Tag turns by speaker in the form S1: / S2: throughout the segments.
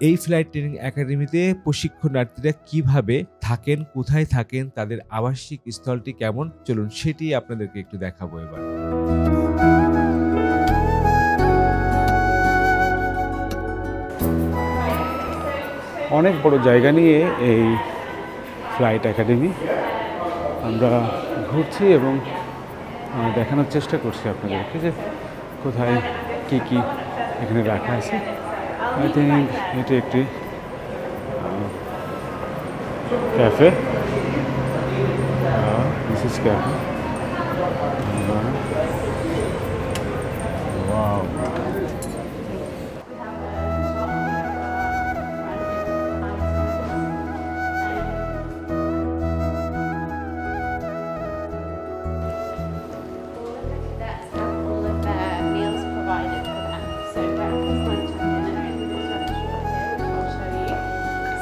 S1: এই flight training একাডেমিতে প্রশিক্ষণার্থীরা কিভাবে থাকেন, কোথায় থাকেন, তাদের আবাসিক স্থলটি কেমন, চলুন সেটি আপনাদেরকে একটু দেখাবো এবার।
S2: অনেক বড় জায়গা নিয়ে এই ফ্লাইট একাডেমি, আমরা ঘুরছি এবং দেখানোর চেষ্টা করছি আপনাদেরকে যে কোথায় কি কি এখানে রাখা আছে। আই থিঙ্ক এটি একটি cafe, this is cafe. Wow,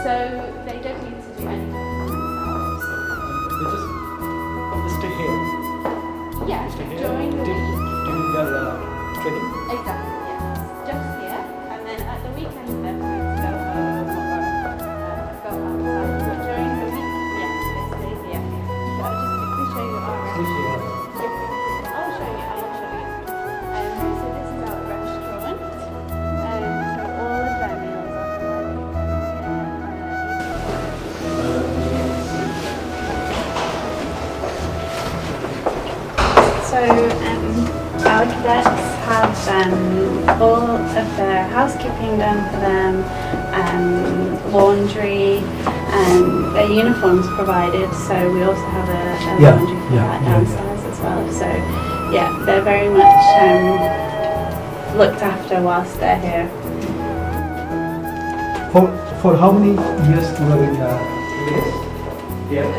S3: so they don't need to do anything themselves.
S4: They just stay here.
S3: Yeah, during the week.
S4: During their training.
S3: Exactly, yes. Just here, and then at the weekend they're free to go home or go outside. But during the week, yeah, they stay here. So I'll just quickly show you our restaurant. I'll show you. So this is our restaurant. So all of their meals are provided. So our cadets have all of their housekeeping done for them, laundry, and their uniforms provided. So we also have a laundry for that downstairs as well. So yeah, they're very much looked after whilst they're here.
S4: For how many years you were in US? Yeah.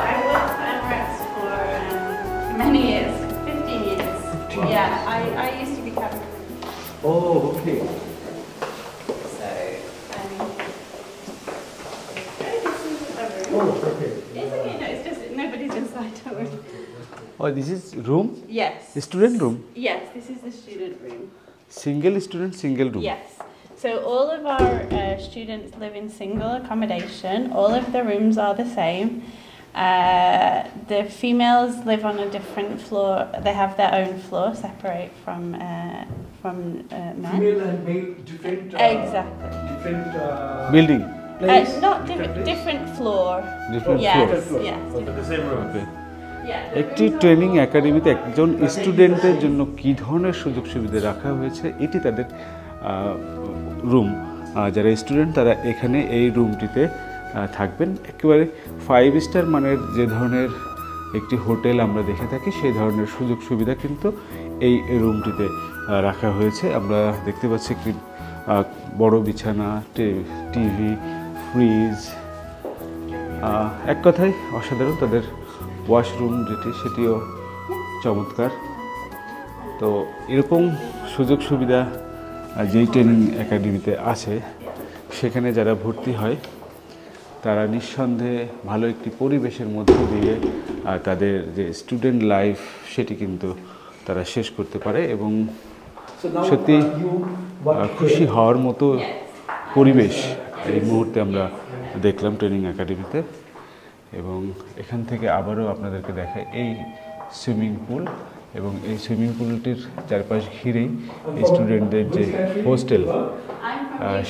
S3: I worked for Emirates for many years, 15 years.
S4: 15
S3: Yeah,
S4: years.
S3: I used to be cabin crew.
S4: Oh, okay.
S3: So, this is a room.
S4: Oh, okay.
S3: It's okay, no, it's just nobody's inside, don't worry.
S2: oh, this is room,
S3: Yes.
S2: student room,
S3: Yes, this is the student room.
S2: single student, single room.
S3: Yes. So all of our students live in single accommodation. All of the rooms are the same. The females live on a different floor. They have their own floor, separate from men.
S4: Female and male, different.
S3: Exactly.
S4: Different.
S2: Building.
S4: Place.
S3: Not
S4: place.
S3: different floor.
S2: Different
S3: Yes.
S2: floor.
S3: Yes.
S4: The same room.
S2: Okay.
S3: Yeah.
S2: একটি training একাডেমিতে একজন স্টুডেন্টের জন্য কী ধরনের সুযোগ সুবিধা রাখা হয়েছে, এটি তাদের রুম। যারা স্টুডেন্ট তারা এখানে এই রুমটিতে থাকবেন। একেবারে 5 স্টার মানের যে ধরনের একটি হোটেল আমরা দেখে থাকি সেই ধরনের সুযোগ সুবিধা কিন্তু এই রুমটিতে রাখা হয়েছে। আমরা দেখতে পাচ্ছি একটি বড় বিছানা, টিভি, ফ্রিজ, এক কথায় অসাধারণ। তাদের ওয়াশরুম যেটি সেটিও চমৎকার। তো এরকম সুযোগ সুবিধা যেই ট্রেনিং একাডেমিতে আছে সেখানে যারা ভর্তি হয় তারা নিঃসন্দেহে ভালো একটি পরিবেশের মধ্য দিয়ে তাদের যে স্টুডেন্ট লাইফ সেটি কিন্তু তারা শেষ করতে পারে এবং সত্যি খুশি হওয়ার মতো পরিবেশ এই মুহূর্তে আমরা দেখলাম ট্রেনিং একাডেমিতে। এবং এখান থেকে আবারও আপনাদেরকে দেখায় এই সুইমিং পুল, এবং এই সুইমিং পুলটির চারপাশ ঘিরেই স্টুডেন্টদের যে হোস্টেল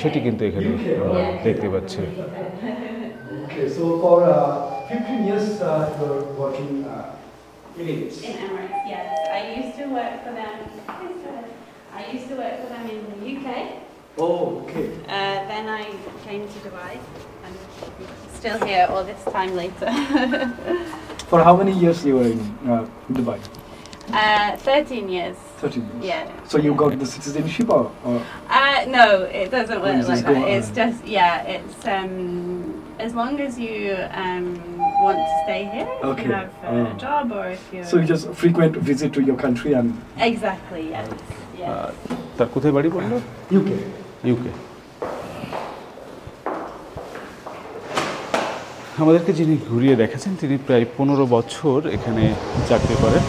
S2: সেটি কিন্তু এখানে আমরা দেখতে পাচ্ছি।
S4: Okay, so for 15 years you're working in Emirates.
S3: In Emirates, yes. I used to work for them in the UK.
S4: Oh, okay.
S3: Then I came to Dubai and still here all this time later.
S4: For how many years you were in Dubai?
S3: 13 years.
S4: 13 years.
S3: Yeah.
S4: So you got the citizenship or?
S3: No, it doesn't work
S4: just
S3: like
S4: go
S3: that.
S4: on?
S3: It's just, yeah, it's as long as you want to stay here, if
S4: Okay.
S3: you have a job or if you...
S4: So you just frequent visit to your country and
S3: Exactly, yes. Yeah.
S2: তার কোথায় বাড়ি বললো?
S4: UK.
S2: UK. আমাদেরকে যিনি ঘুরিয়ে দেখাচ্ছেন তিনি প্রায় 15 বছর এখানে চাকরি করেন।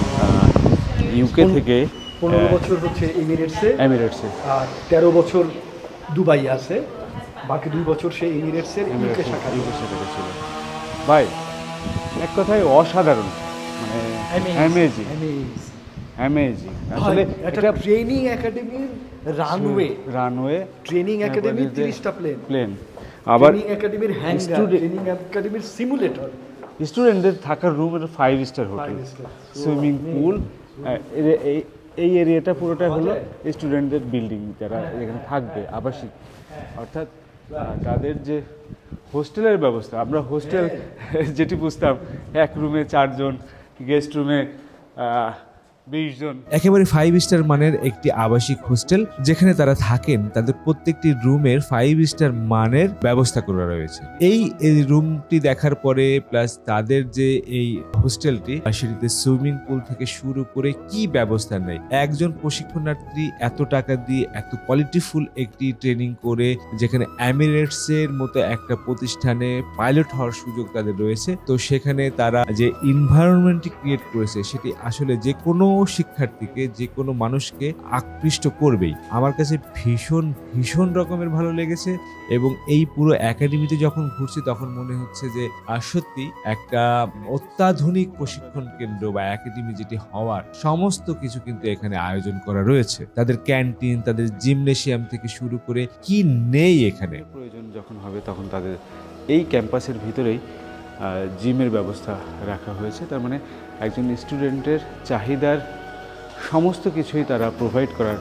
S2: ইউকে থেকে
S4: 15 বছর হচ্ছে এমিরেটসে,
S2: এমিরেটসে
S4: আর 13 বছর দুবাই আছে, বাকি 2 বছর সে এমিরেটসের ইউকে শাখায়।
S2: ছিল। ভাই এক কথায় অসাধারণ, মানে অ্যামেজিং অ্যামেজিং আসলে
S4: এটা ট্রেনিং একাডেমির রানওয়ে ট্রেনিং একাডেমির 30টা প্লেন,
S2: আবার
S4: ট্রেনিং একাডেমির হ্যাঙ্গার, ট্রেনিং একাডেমির সিমুলেটর,
S2: স্টুডেন্টদের থাকার রুম, এটা 5 স্টার হোটেল, সুইমিং পুল, এই এরিয়াটা পুরোটা হলো স্টুডেন্টদের বিল্ডিং, যারা এখানে থাকবে আবাসিক, অর্থাৎ তাদের যে হোস্টেলের ব্যবস্থা, আমরা হোস্টেল যেটি বুঝতাম এক রুমে 4 জন, গেস্ট রুমে 20 জন,
S1: একেবারে 5 স্টার মানের একটি আবাসিক হোস্টেল, যেখানে তারা থাকেন তাদের প্রত্যেকটি রুমের 5 স্টার মানের ব্যবস্থা করা রয়েছে। এই রুমটি দেখার পরে প্লাস তাদের যে এই হোস্টেলটি, সেটিতে সুইমিং পুল থেকে শুরু করে কি ব্যবস্থা নেই, একজন প্রশিক্ষণার্থী এত টাকা দিয়ে এত কোয়ালিটিফুল একটি ট্রেনিং করে, যেখানে এমিরেটসের মতো একটা প্রতিষ্ঠানে পাইলট হওয়ার সুযোগ তাদের রয়েছে, তো সেখানে তারা যে এনভায়রনমেন্টটি ক্রিয়েট করেছে সেটি আসলে যে কোনো শিক্ষার্থীকে, যে কোনো মানুষকে আকৃষ্ট করবেই। আমার কাছে ভীষণ ভীষণ রকমের ভালো লেগেছে, এবং এই পুরো একাডেমিতে যখন ঘুরছি তখন মনে হচ্ছে যে সত্যি একটা অত্যাধুনিক প্রশিক্ষণ কেন্দ্র বা একাডেমি যেটি হওয়ার সমস্ত কিছু কিন্তু এখানে আয়োজন করা রয়েছে। তাদের ক্যান্টিন, তাদের জিমনেশিয়াম থেকে শুরু করে কি নেই এখানে।
S2: প্রয়োজন যখন হবে তখন তাদের এই ক্যাম্পাসের ভিতরেই জিমের ব্যবস্থা রাখা হয়েছে। তার মানে একজন স্টুডেন্টের চাহিদার সমস্ত কিছুই তারা প্রোভাইড করার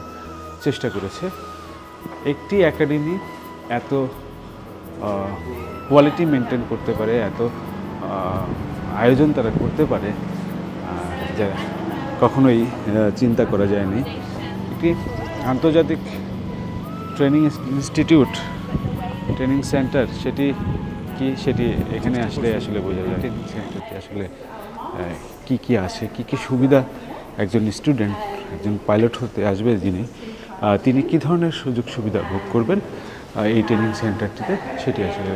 S2: চেষ্টা করেছে। একটি একাডেমি এত কোয়ালিটি মেনটেন করতে পারে, এত আয়োজন তারা করতে পারে, যা কখনোই চিন্তা করা যায়নি। একটি আন্তর্জাতিক ট্রেনিং ইনস্টিটিউট, ট্রেনিং সেন্টার, সেটি কি, সেটি এখানে আসলে বোঝা যায়। ট্রেনিং সেন্টারটি আসলে কি কি আছে, কি কি সুবিধা একজন স্টুডেন্ট, একজন পাইলট হতে আসবে তিনি কি ধরনের সুযোগ সুবিধা ভোগ করবেন এই ট্রেনিং সেন্টারটিতে, সেটি আসলে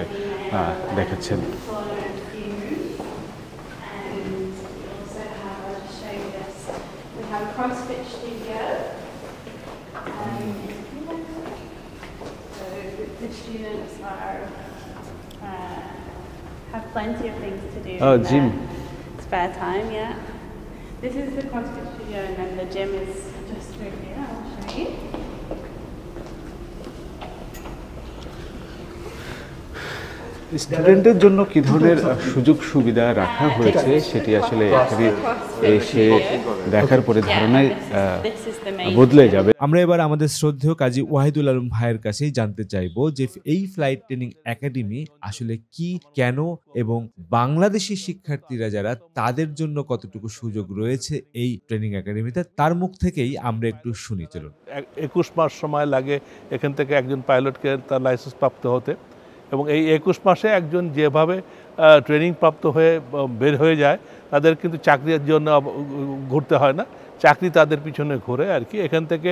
S2: দেখাচ্ছেন।
S3: Have plenty of things to do.
S2: Oh,
S3: in
S2: gym.
S3: their spare time, yeah. This is the CrossFit studio, and then the gym is just over here. I'll show you.
S2: স্টুডেন্টের জন্য কি ধরনের সুযোগ সুবিধা রাখা হয়েছে সেটি আসলে এসে দেখার পরে ধারণায় বদলে যাবে।
S1: আমরা এবার আমাদের শ্রদ্ধেয় কাজী ওয়াহিদুল আলম ভাইয়ের কাছেই জানতে চাইবো যে এই ফ্লাইট ট্রেনিং একাডেমি আসলে কি, কেন, এবং বাংলাদেশি শিক্ষার্থীরা যারা, তাদের জন্য কতটুকু সুযোগ রয়েছে এই ট্রেনিং একাডেমিতে, তার মুখ থেকেই আমরা একটু শুনি। চলুন।
S5: 21 মাস সময় লাগে এখান থেকে একজন পাইলটকে তার লাইসেন্স প্রাপ্ত হতে, এবং এই 21 মাসে একজন যেভাবে ট্রেনিং প্রাপ্ত হয়ে বের হয়ে যায়, তাদের কিন্তু চাকরির জন্য ঘুরতে হয় না, চাকরি তাদের পিছনে ঘুরে আর কি। এখান থেকে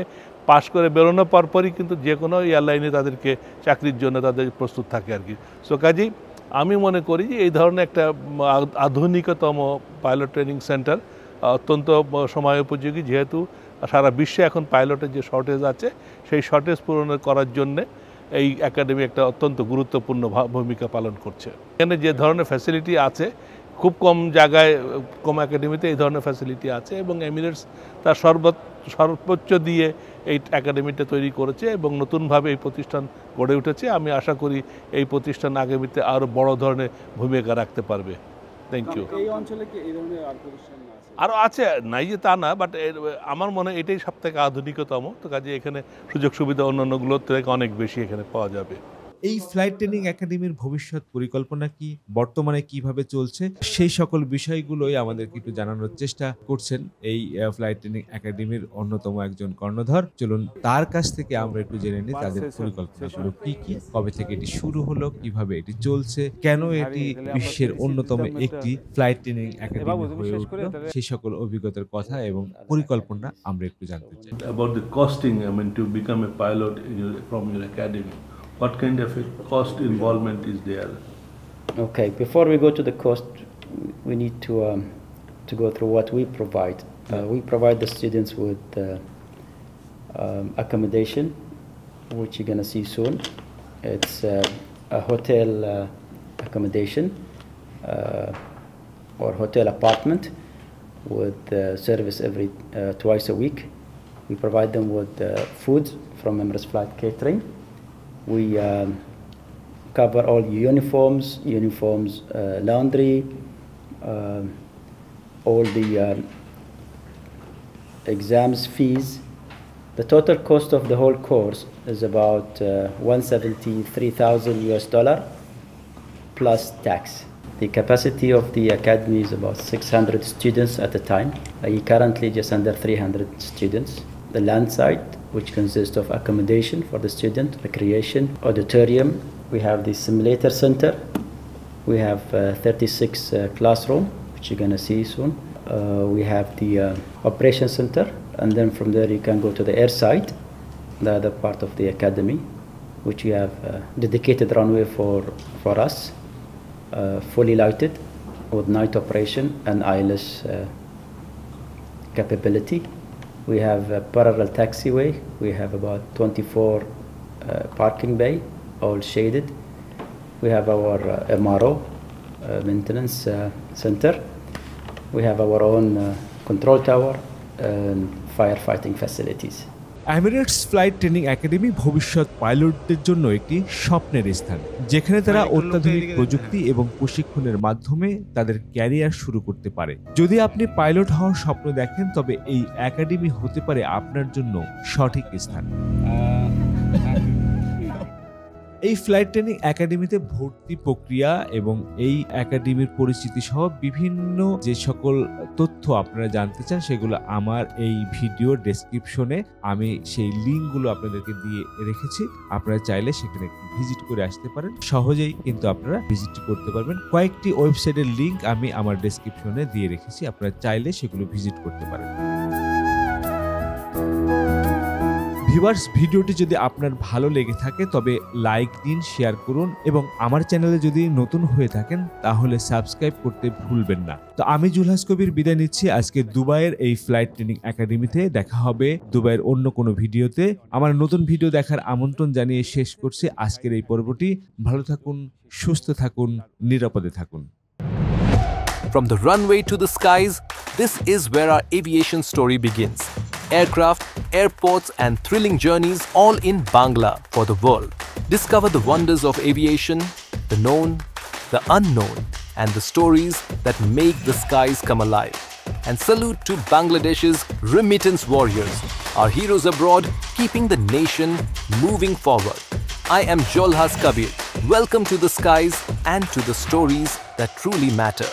S5: পাশ করে বেরোনোর পরপরই কিন্তু যে কোনো এয়ারলাইনে তাদেরকে চাকরির জন্য তাদের প্রস্তুত থাকে আর কি। সো কাজেই আমি মনে করি যে এই ধরনের একটা আধুনিকতম পাইলট ট্রেনিং সেন্টার অত্যন্ত সময় উপযোগী, যেহেতু সারা বিশ্বে এখন পাইলটের যে শর্টেজ আছে, সেই শর্টেজ পূরণ করার জন্যে এই একাডেমি একটা অত্যন্ত গুরুত্বপূর্ণ ভূমিকা পালন করছে। এখানে যে ধরনের ফ্যাসিলিটি আছে, খুব কম জায়গায়, কম একাডেমিতে এই ধরনের ফ্যাসিলিটি আছে, এবং এমিরেটস তার সর্বোচ্চ দিয়ে এই একাডেমিটা তৈরি করেছে এবং নতুনভাবে এই প্রতিষ্ঠান গড়ে উঠেছে। আমি আশা করি এই প্রতিষ্ঠান আগামীতে আরও বড় ধরনের ভূমিকা রাখতে পারবে। Thank you.
S2: এই অঞ্চলে কি এই ধরনের আর প্রতিষ্ঠান আছে?
S5: আরও আছে, নাই যে তা না, বাট আমার মনে হয় এটাই সবথেকে আধুনিকতম। তো কাজে এখানে সুযোগ সুবিধা অন্যান্যগুলোর থেকে অনেক বেশি এখানে পাওয়া যাবে।
S1: এই ফ্লাইট ট্রেনিং একাডেমির ভবিষ্যৎ পরিকল্পনা কি, বর্তমানে কিভাবে চলছে, সেই সকল বিষয়গুলোই আমাদেরকে একটু জানানোর চেষ্টা করছেন এই ফ্লাইট ট্রেনিং একাডেমির অন্যতম একজন কর্ণধার। চলুন তার কাছ থেকে আমরা একটু জেনে নিই তাদের পরিকল্পনাগুলো কি কি, কবে থেকে এটি শুরু হলো, কিভাবে এটি চলছে, কেন এটি বিশ্বের অন্যতম একটি ফ্লাইট ট্রেনিং একাডেমি হয়ে উঠলো, সেই সকল অভিজ্ঞতার কথা এবং পরিকল্পনা আমরা একটু জানতে চাই।
S6: About the costing, I mean, to become a pilot from your academy. What kind of a cost involvement is there?
S7: Okay, before we go to the cost, we need to go through what we provide. We provide the students with accommodation, which you're going to see soon. It's a hotel accommodation or hotel apartment with service every twice a week. We provide them with food from Emirates Flight Catering. We cover all uniforms, laundry, all the exams fees. The total cost of the whole course is about $173,000 US plus tax. The capacity of the academy is about 600 students at a time. Currently just under 300 students. The land site, which consists of accommodation for the student, recreation, auditorium. We have the simulator center. We have 36 classroom, which you're going to see soon. We have the operation center, and then from there you can go to the air site, the other part of the academy, which we have dedicated runway for us, fully lighted with night operation and ILS capability. We have a parallel taxiway. We have about 24 parking bay, all shaded. We have our MRO, maintenance center. We have our own control tower and firefighting facilities.
S1: Emirates flight training academy ভবিষ্যৎ পাইলটদের জন্য একটি স্বপ্নের স্থান, যেখানে তারা অত্যাধুনিক প্রযুক্তি এবং প্রশিক্ষণের মাধ্যমে তাদের ক্যারিয়ার শুরু করতে পারে। যদি আপনি পাইলট হওয়ার স্বপ্ন দেখেন, তবে এই একাডেমি হতে পারে আপনার জন্য সঠিক স্থান। এই ফ্লাইট ট্রেনিং একাডেমিতে ভর্তি প্রক্রিয়া এবং এই একাডেমির পরিচিতি সহ বিভিন্ন যে সকল তথ্য আপনারা জানতে চান, সেগুলো আমার এই ভিডিও ডেসক্রিপশনে আমি সেই লিঙ্কগুলো আপনাদেরকে দিয়ে রেখেছি। আপনারা চাইলে সেখানে ভিজিট করে আসতে পারেন, সহজেই কিন্তু আপনারা ভিজিট করতে পারবেন। কয়েকটি ওয়েবসাইটের লিঙ্ক আমি আমার ডেসক্রিপশনে দিয়ে রেখেছি, আপনারা চাইলে সেগুলো ভিজিট করতে পারেন। ভিউয়ার্স, ভিডিওটি যদি আপনার ভালো লেগে থাকে তবে লাইক দিন, শেয়ার করুন এবং আমার চ্যানেলে যদি নতুন হয়ে থাকেন তাহলে সাবস্ক্রাইব করতে ভুলবেন না। তো আমি জুলহাস কবির বিদায় নিচ্ছি আজকে দুবাইয়ের এই ফ্লাইট ট্রেনিং একাডেমিতে। দেখা হবে দুবাইয়ের অন্য কোনো ভিডিওতে। আমার নতুন ভিডিও দেখার আমন্ত্রণ জানিয়ে শেষ করছি আজকের এই পর্বটি। ভালো থাকুন, সুস্থ থাকুন, নিরাপদে থাকুন।
S8: From the runway to the skies, this is where our aviation story begins. Aircraft, airports and thrilling journeys all in Bangla for the world. Discover the wonders of aviation, the known, the unknown and the stories that make the skies come alive. And salute to Bangladesh's remittance warriors, our heroes abroad keeping the nation moving forward. I am Jolhas Kabir. Welcome to the skies and to the stories that truly matter.